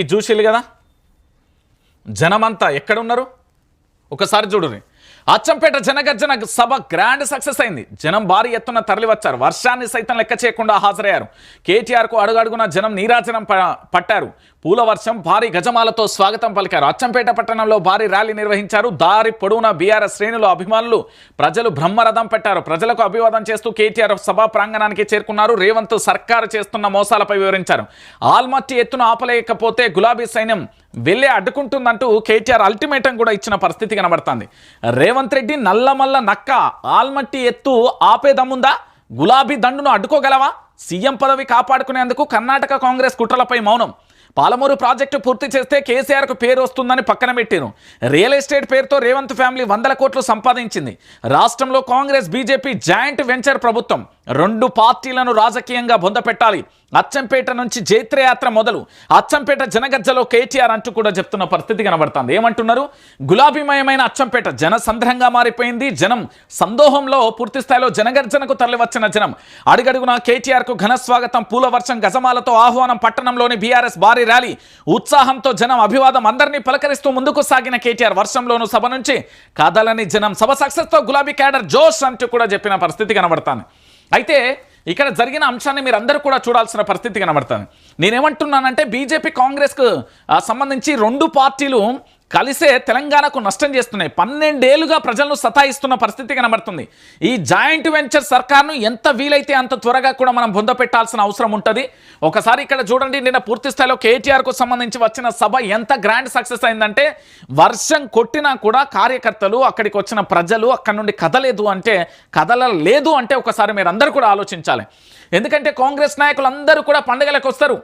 ఇది చూసిల్లు కదా జనమంతా ఎక్కడున్నారు ఒకసారి చూడుర్రి. అచ్చంపేట జనగర్జన సభ గ్రాండ్ సక్సెస్ అయింది. జనం భారీ ఎత్తున తరలివచ్చారు. వర్షాన్ని సైతం లెక్క చేయకుండా హాజరయ్యారు. కేటీఆర్కు అడుగడుగున జనం నీరాజనం పట్టారు. పూల వర్షం, భారీ గజమాలతో స్వాగతం పలికారు. అచ్చంపేట పట్టణంలో భారీ ర్యాలీ నిర్వహించారు. దారి పొడవునా బీఆర్ఎస్ శ్రేణులు, అభిమానులు, ప్రజలు బ్రహ్మరథం పెట్టారు. ప్రజలకు అభివాదం చేస్తూ కేటీఆర్ సభా ప్రాంగణానికి చేరుకున్నారు. రేవంత్ సర్కారు చేస్తున్న మోసాలపై వివరించారు. ఆల్మట్టి ఎత్తున ఆపలేకపోతే గులాబీ సైన్యం వెళ్ళే అడ్డుకుంటుందంటూ కేటీఆర్ అల్టిమేటం కూడా ఇచ్చిన పరిస్థితి కనబడుతుంది. రేవంత్ రెడ్డి నల్లమల్ల నక్క, ఆల్మట్టి ఎత్తు ఆపేదమ్ముందా? గులాబీ దండును అడ్డుకోగలవా? సీఎం పదవి కాపాడుకునేందుకు కర్ణాటక కాంగ్రెస్ కుట్రలపై మౌనం. పాలమూరు ప్రాజెక్టు పూర్తి చేస్తే కేసీఆర్కు పేరు వస్తుందని పక్కన పెట్టారు. రియల్ ఎస్టేట్ పేరుతో రేవంత్ ఫ్యామిలీ 100 కోట్లు సంపాదించింది. రాష్ట్రంలో కాంగ్రెస్ బీజేపీ జాయింట్ వెంచర్ ప్రభుత్వం. 2 పార్టీలను రాజకీయంగా బొందపెట్టాలి. అచ్చంపేట నుంచి జైత్రయాత్ర మొదలు. అచ్చంపేట జనగర్జలో కేటీఆర్ అంటూ కూడా చెప్తున్న పరిస్థితి కనబడుతుంది. ఏమంటున్నారు? గులాబీమయమైన అచ్చంపేట జనసంద్రంగా మారిపోయింది. జనం సందోహంలో పూర్తి స్థాయిలో జనగర్జనకు తరలివచ్చిన జనం. అడుగడుగున కేటీఆర్కు ఘన స్వాగతం, పూల వర్షం, గజమాలతో ఆహ్వానం. పట్టణంలోని బీఆర్ఎస్ భారీ ర్యాలీ, ఉత్సాహంతో జనం అభివాదం. అందరినీ పలకరిస్తూ ముందుకు సాగిన కేటీఆర్ వర్షంలోనూ సభ నుంచి కదలని జనం. సభ సక్సెస్తో గులాబీ క్యాడర్ జోష్ అంటూ కూడా చెప్పిన పరిస్థితి కనబడుతుంది. అయితే ఇక్కడ జరిగిన అంశాన్ని మీరు అందరూ కూడా చూడాల్సిన పరిస్థితి కనబడుతుంది. నేనేమంటున్నానంటే బీజేపీ కాంగ్రెస్కు సంబంధించి 2 పార్టీలు కలిసే తెలంగాణకు నష్టం చేస్తున్నాయి. 12 ఏళ్లుగా ప్రజలను సతాయిస్తున్న పరిస్థితి కనబడుతుంది. ఈ జాయింట్ వెంచర్ సర్కార్ను ఎంత వీలైతే అంత త్వరగా కూడా మనం పొందపెట్టాల్సిన అవసరం ఉంటుంది. ఒకసారి ఇక్కడ చూడండి, నిన్న పూర్తి స్థాయిలో కేటీఆర్కు సంబంధించి వచ్చిన సభ ఎంత గ్రాండ్ సక్సెస్ అయిందంటే వర్షం కొట్టినా కూడా కార్యకర్తలు, అక్కడికి వచ్చిన ప్రజలు అక్కడి నుండి కదలలేదు అంటే ఒకసారి మీరు అందరూ కూడా ఆలోచించాలి. ఎందుకంటే కాంగ్రెస్ నాయకులు అందరూ కూడా పండుగలకు వస్తారు.